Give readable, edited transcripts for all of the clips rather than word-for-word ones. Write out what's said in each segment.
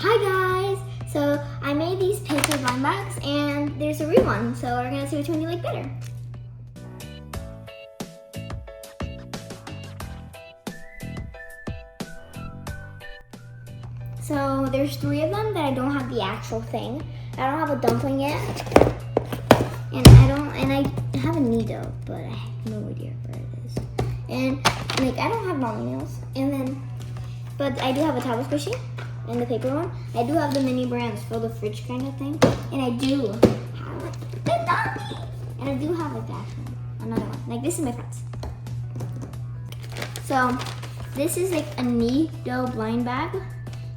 Hi guys! So I made these paper blind bags and there's a real one, so we're gonna see which one you like better. So there's 3 of them that I don't have the actual thing. I don't have a dumpling yet. And I have a needle, but I have no idea where it is. And like I don't have amiguinhos. But I do have a towel squishy and the paper one. I do have the mini brands for the fridge kind of thing. And I do have the donkey. And I do have like that one, another one. Like this is my friend's. So this is like a needle blind bag.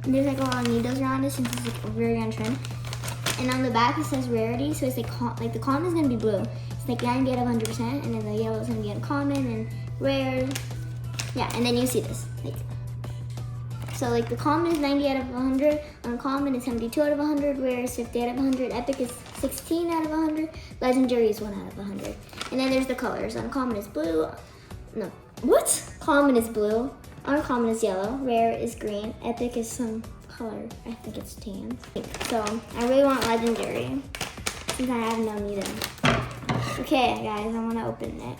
And there's like a lot of needles around it since it's like a very on trend. And on the back it says rarity, so it's like the common is gonna be blue. It's like 90 out of 100%, and then the yellow is gonna be uncommon and rare. Yeah, and then you see this. So like the common is 90 out of 100, uncommon is 72 out of 100, rare is 50 out of 100, epic is 16 out of 100, legendary is 1 out of 100. And then there's the colors. Uncommon is blue. No, what? Common is blue. Uncommon is yellow. Rare is green. Epic is some color. I think it's tan. So I really want legendary since I have no needle. Okay, guys, I want to open it.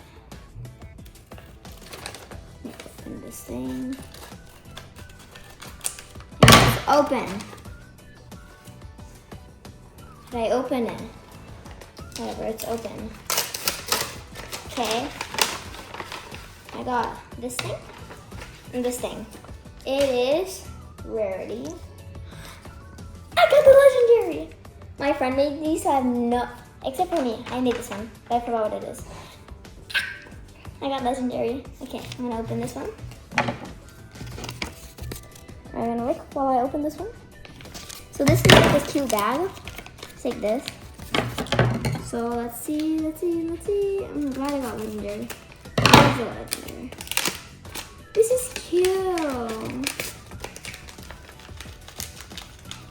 Open this thing. It's open. Did I open it? Whatever, it's open. Okay. I got this thing and this thing. It is rarity. I got the legendary. My friend made these, so I have no, except for me. I made this one, but I forgot what it is. I got legendary. Okay, I'm gonna open this one. I'm gonna look while I open this one. So this is like a cute bag. It's like this. So let's see. I'm glad I got legendary. Where's the legendary? This is cute.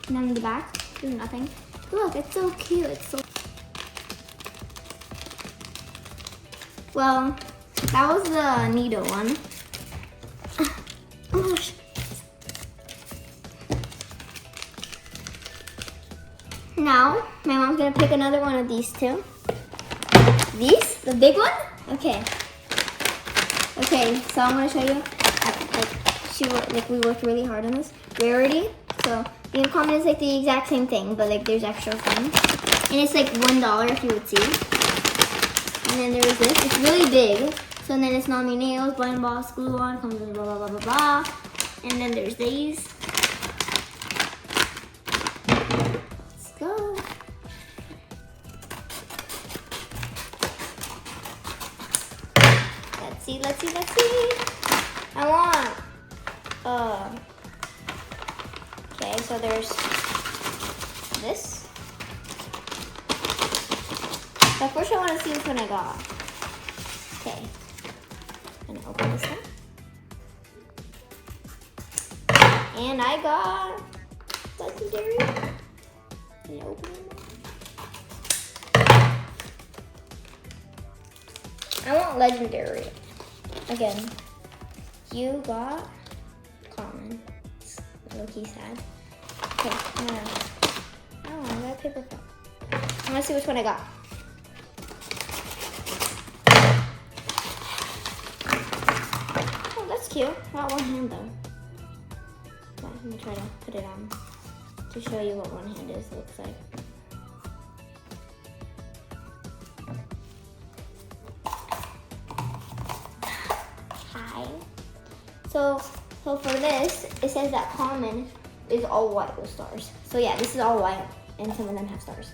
And then in the back, there's nothing. Look, it's so cute. It's so. Well, that was the needle one. Oh gosh. Now, my mom's gonna pick another one of these two. These? The big one? Okay. Okay, so I'm gonna show you. We worked really hard on this. Rarity. So the uncommon is like the exact same thing, but like there's extra things. And it's like $1 if you would see. And then there is this. It's really big. So then it's not nails, blind box, glue on, comes with blah blah blah blah blah. And then there's these. Let's go. Let's see. I want. Okay, so there's this. But first I want to see which one I got. Okay. I'm gonna open this one. And I got legendary. Can I open it? I want legendary. Again, you got common. It's low-key sad. Okay, I got a paper cup. I want to see which one I got. Oh, that's cute. I got one hand though. Okay, let me try to put it on to show you what one hand is. Looks like. So for this, it says that common is all white with stars. So yeah, this is all white, and some of them have stars.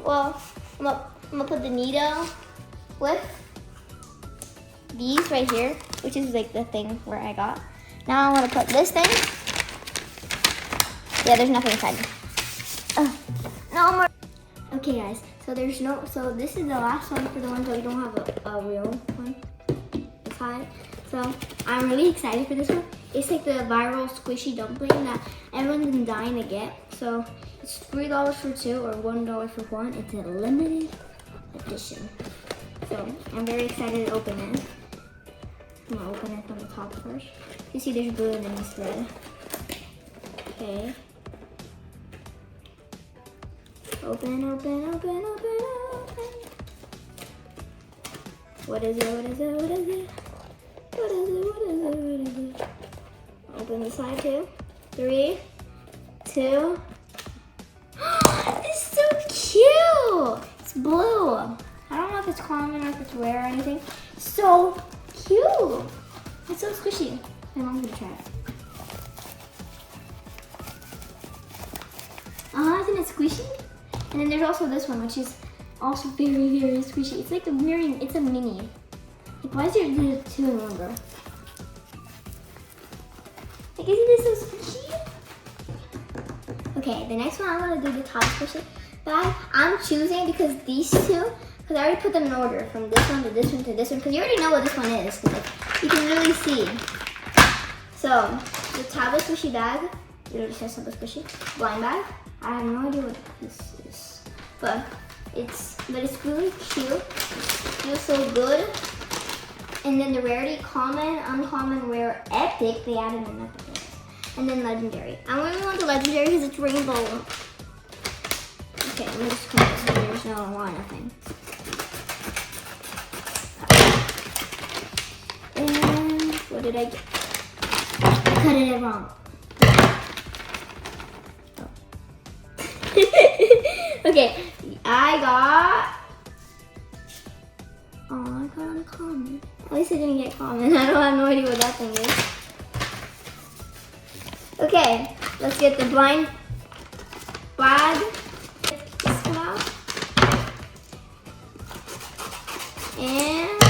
Well, I'm gonna put the needle with these right here, which is like the thing where I got. Now I'm gonna put this thing. Yeah, there's nothing inside. No more. Okay, guys. So So this is the last one for the ones that we don't have a real one. So I'm really excited for this one. It's like the viral squishy dumpling that everyone's been dying to get. So it's $3 for 2 or $1 for 1. It's a limited edition. So I'm very excited to open it. I'm gonna open it from the top first. You see there's blue and then there's red. Okay. Open, open, open, open, open. What is it? What is it? What is it? What is it? What is it? What is it? Open the side too. 3, 2. It's so cute. It's blue. I don't know if it's common or if it's rare or anything. So cute. It's so squishy. My mom's gonna try it. Isn't it squishy? And then there's also this one, which is also very, very squishy. It's like a very, it's a mini. Like, why is there 2 in one, bro? Like, isn't this so squishy? Okay, the next one I'm gonna do the top squishy bag. I'm choosing because these two, because I already put them in order from this one to this one to this one, because you already know what this one is. Like, you can really see. So, the Taba squishy bag, it already says Taba squishy. Blind bag. I have no idea what this is, but it's really cute. It feels so good. And then the rarity, common, uncommon, rare, epic. They added an epic. And then legendary. I only want the legendary because it's rainbow. Okay, let me just cut this so there's no line of thing. And what did I get? I cut it wrong. Okay, I got uncommon. At least I didn't get common. I have no idea what that thing is. Okay, let's get the blind bag. This one out. And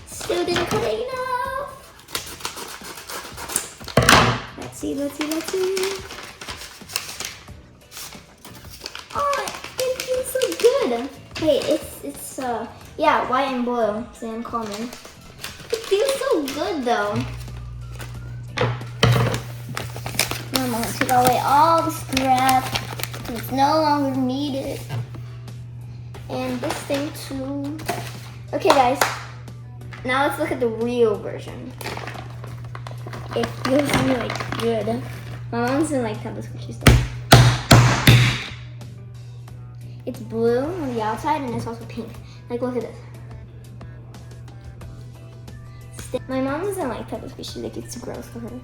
still didn't cut it enough. Let's see, let's see, let's see. Hey, it's yeah, white and blue. It's uncommon. It feels so good though. Mama took away all the scrap. It's no longer needed. And this thing too. Okay guys, now let's look at the real version. It feels really like good. My mom's gonna like have this squishy stuff. It's blue on the outside and it's also pink. Like, look at this. My mom doesn't like type of squishy, like it's gross for her.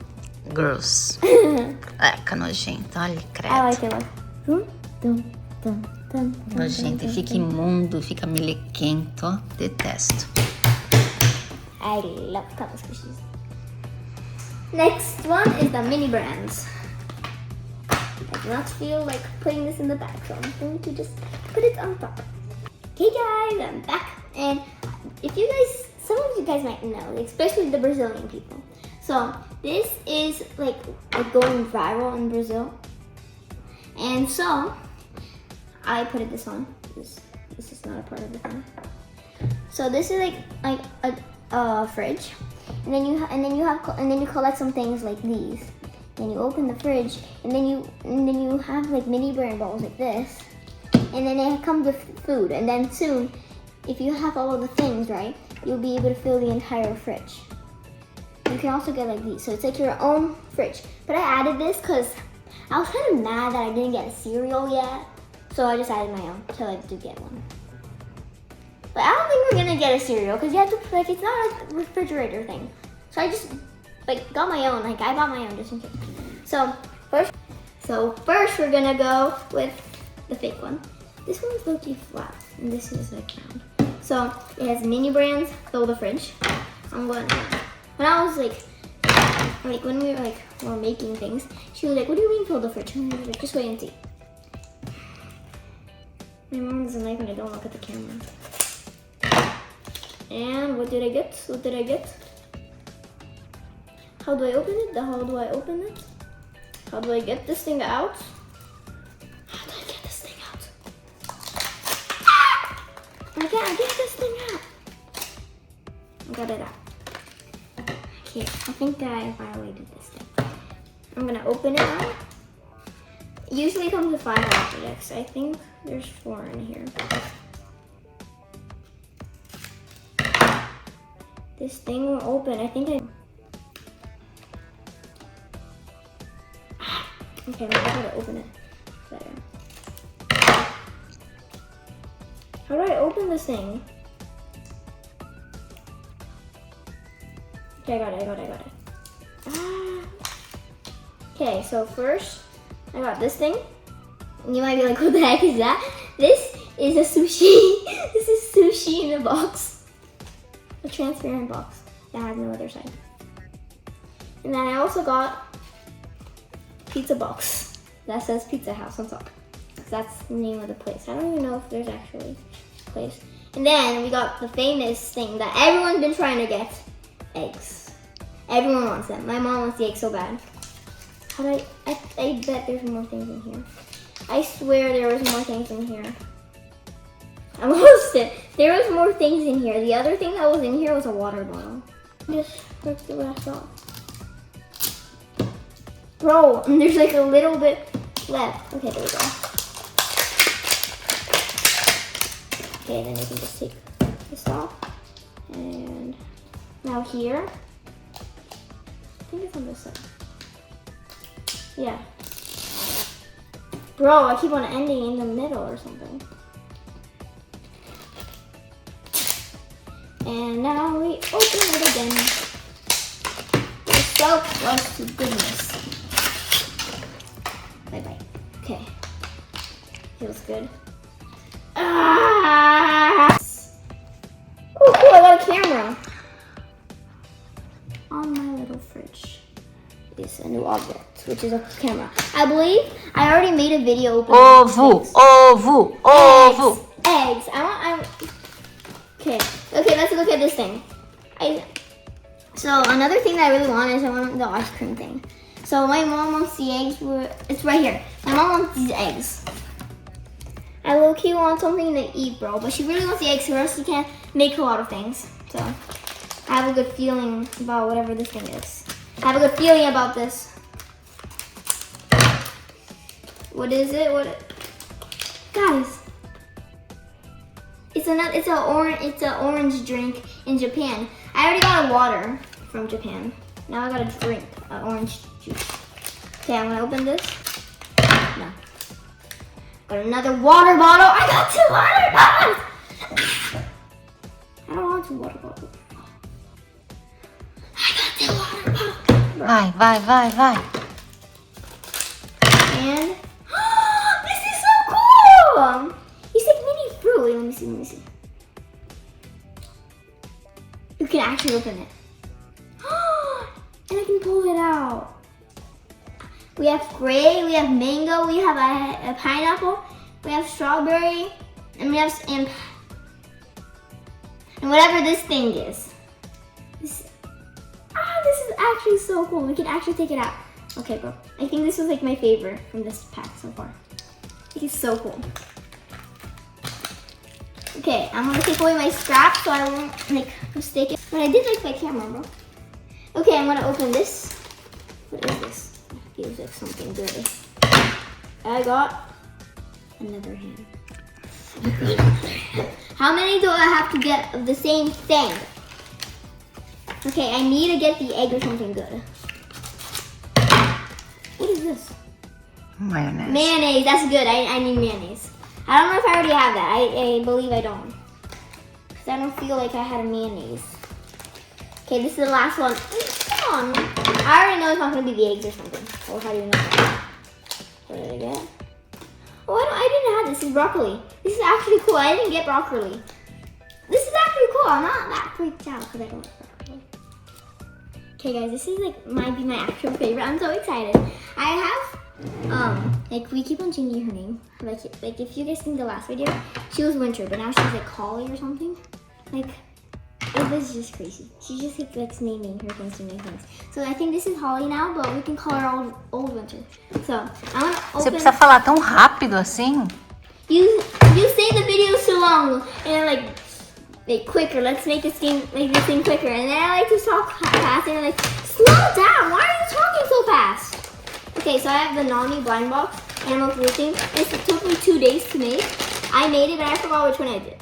Gross. Fica nojento, olha, credo. I like it, look. Nojento, e fica imundo, fica melequento, ó. Detesto. I love type of squishies. Next one is the mini brands. I do not feel like putting this in the bag, so I'm going to just put it on top. Okay guys, I'm back. And if you guys, some of you guys might know, especially the Brazilian people. So this is like going viral in Brazil. And so I put this on. This is not a part of the thing. So this is like a fridge. And then you collect some things like these. Then you open the fridge, and then you have like mini brand balls like this, and then it comes with food. And then soon, if you have all of the things right, you'll be able to fill the entire fridge. You can also get like these, so it's like your own fridge. But I added this because I was kind of mad that I didn't get a cereal yet, so I just added my own till I do get one. But I don't think we're gonna get a cereal because you have to like it's not a refrigerator thing. So I just like got my own. Like I bought my own just in case. So first we're gonna go with the fake one. This one's low-key flat, and this is like round. So it has mini brands, fill the fridge. When I was like when we were making things, she was like, "What do you mean fill the fridge?" And I was like, "Just wait and see." My mom doesn't like when I don't look at the camera. And what did I get? What did I get? How do I open it? How do I open it? How do I get this thing out? How do I get this thing out? Ah! I can't get this thing out. I got it out. Okay, I think I violated this thing. I'm gonna open it out. It usually comes with 5 objects. I think there's 4 in here. This thing won't open. I think Okay, I'm gonna open it. Better. How do I open this thing? Okay, I got it. Ah. Okay, so first, I got this thing. And you might be like, what the heck is that? This is a sushi. This is sushi in a box. A transparent box that has no other side. And then I also got pizza box that says Pizza House on top. That's the name of the place. I don't even know if there's actually a place. And then we got the famous thing that everyone's been trying to get. Eggs. Everyone wants them. My mom wants the eggs so bad. How do I bet there's more things in here. I swear there was more things in here. I lost it. There was more things in here. The other thing that was in here was a water bottle. Just rip the rest off. Bro, there's like a little bit left. Okay, there we go. Okay, then you can just take this off. And now here. I think it's on this side. Yeah. Bro, I keep on ending in the middle or something. And now we open it again. We're so close to goodness. Bye-bye. Okay. Feels good. Ah! Oh, cool, I got a camera. On my little fridge is a new object, which is a camera. I believe I already made a video opening Ovo. Eggs. Okay, let's look at this thing. So another thing that I really want is I want the ice cream thing. So my mom wants the eggs. It's right here. My mom wants these eggs. I low-key want something to eat, bro, but she really wants the eggs, or else she can't make a lot of things. So I have a good feeling about whatever this thing is. I have a good feeling about this. What is it? Guys, it's an orange drink in Japan. I already got a water from Japan. Now I got a drink, orange juice. Okay, I'm gonna open this. No. Got another water bottle. I got 2 water bottles. I don't want 2 water bottles. I got 2 water bottles. Vai. And this is so cool. It's like mini fruit. Wait, let me see. You can actually open it. And I can pull it out. We have grape, we have mango, we have a pineapple, we have strawberry, and we have and whatever this thing is. This is actually so cool. We can actually take it out. Okay, bro. I think this was like my favorite from this pack so far. It is so cool. Okay, I'm gonna take away my scrap so I won't like mistake it. But I did like my camera, bro. Okay, I'm gonna open this. What is this? Feels like something good. I got another hand. How many do I have to get of the same thing? Okay, I need to get the egg or something good. What is this? Mayonnaise. Mayonnaise, that's good. I need mayonnaise. I don't know if I already have that. I believe I don't. Because I don't feel like I had a mayonnaise. Okay, this is the last one. Come on. I already know it's not going to be the eggs or something. Or how do you know that? What did I get? Oh, I didn't have this. This is broccoli. This is actually cool. I didn't get broccoli. This is actually cool. I'm not that freaked out because I don't like broccoli. Okay, guys, this is might be my actual favorite. I'm so excited. I have, we keep on changing her name. Like if you guys think the last video, she was Winter, but now she's like Holly or something. It was just crazy. She just likes naming her things to new things. So I think this is Holly now, but we can call her old Winter. So I want to open. Você precisa falar tão rápido assim? You say the video so long and like quicker. Let's make this thing quicker. And then I like to talk fast and I'm like, slow down. Why are you talking so fast? Okay, so I have the Nani blind box animal food thing. This took me 2 days to make. I made it, but I forgot which one I did.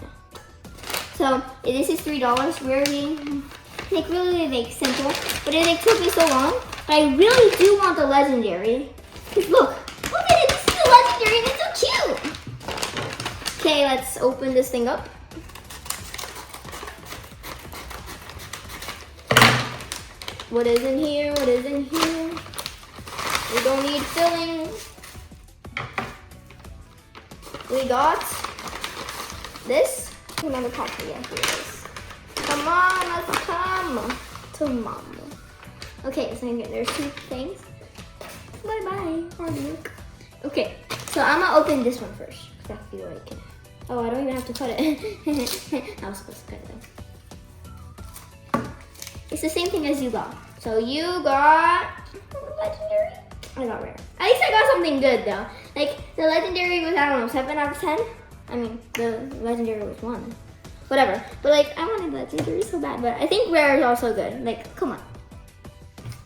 So this is $3. Really simple, but it took me so long. But I really do want the legendary. Look at it. This is a legendary and it's so cute. Okay, let's open this thing up. What is in here? What is in here? We don't need filling. We got this. Another package. Yeah, here it is. Come on, let's come to mama. Okay, so there's 2 things. Bye-bye, hard work. Okay, so I'm gonna open this one first. Because I feel like it. Oh, I don't even have to cut it. I was supposed to cut it though. It's the same thing as you got. So you got legendary. I got rare. At least I got something good though. Like the legendary was, I don't know, 7 out of 10. I mean, the legendary was 1. Whatever. But like, I wanted legendary so bad. But I think rare is also good. Like, come on.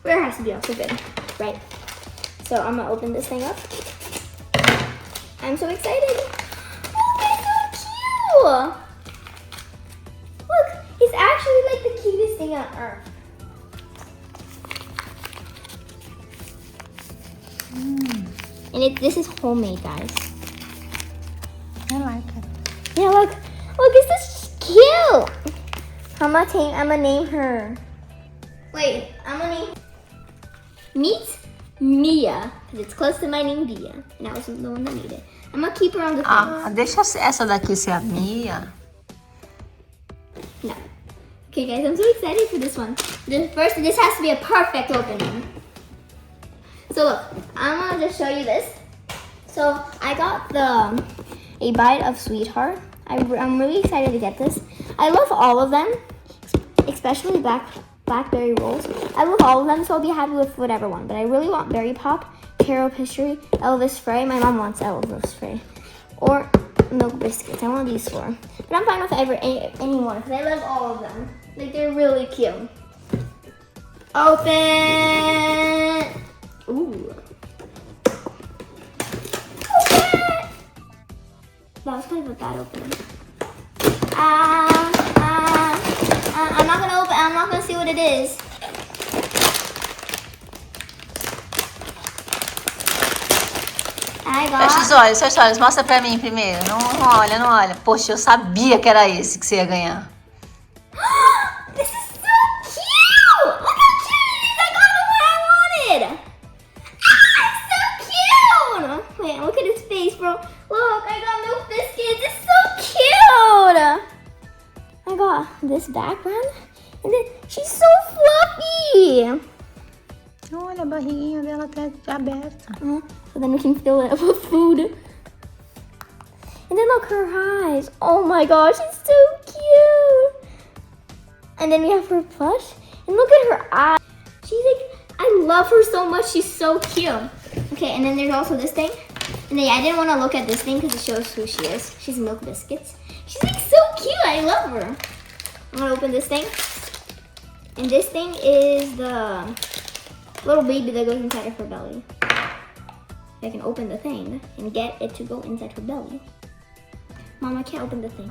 Rare has to be also good, right? So I'm gonna open this thing up. I'm so excited. Oh, it's so cute. Look, it's actually like the cutest thing on earth. And this is homemade, guys. I like it. Yeah, look, is this cute? I'm gonna name her. Wait, I'm gonna name. Meet Mia, because it's close to my name Bia, and I was the one that made it. I'm gonna keep her on the fence. Deixa essa daqui ser a Mia. No. Okay, guys, I'm so excited for this one. This has to be a perfect opening. So look, I'm gonna just show you this. So I got a bite of Sweetheart. I'm really excited to get this. I love all of them, especially blackberry rolls. I love all of them, so I'll be happy with whatever one. But I really want Berry Pop, Carob History, Elvis Frey. My mom wants Elvis Frey, or Milk Biscuits. I want these 4. But I'm fine with any one because I love all of them. Like they're really cute. Open. Ooh. Open. That was kind of a bad opening. I'm not gonna open. I'm not gonna see what it is. Fecha os olhos, mostra pra mim primeiro. Não olha, não olha. Poxa, eu sabia que era esse que você ia ganhar. This is so cute! Look how cute it is! I got the one I wanted! It's so cute! Wait, look at his face, bro. Look, I got Milk Biscuits. It's so cute! I got this background, and then she's so fluffy! Olha, a barriguinha dela tá aberta. So then we can fill it up with food. And then look, her eyes. Oh my gosh, it's so cute. And then we have her plush. And look at her eyes. She's like, I love her so much. She's so cute. Okay, and then there's also this thing. And then I didn't want to look at this thing because it shows who she is. She's Milk Biscuits. She's like so cute. I love her. I'm going to open this thing. And this thing is the little baby that goes inside of her belly. I can open the thing and get it to go inside her belly. Mom, I can't open the thing.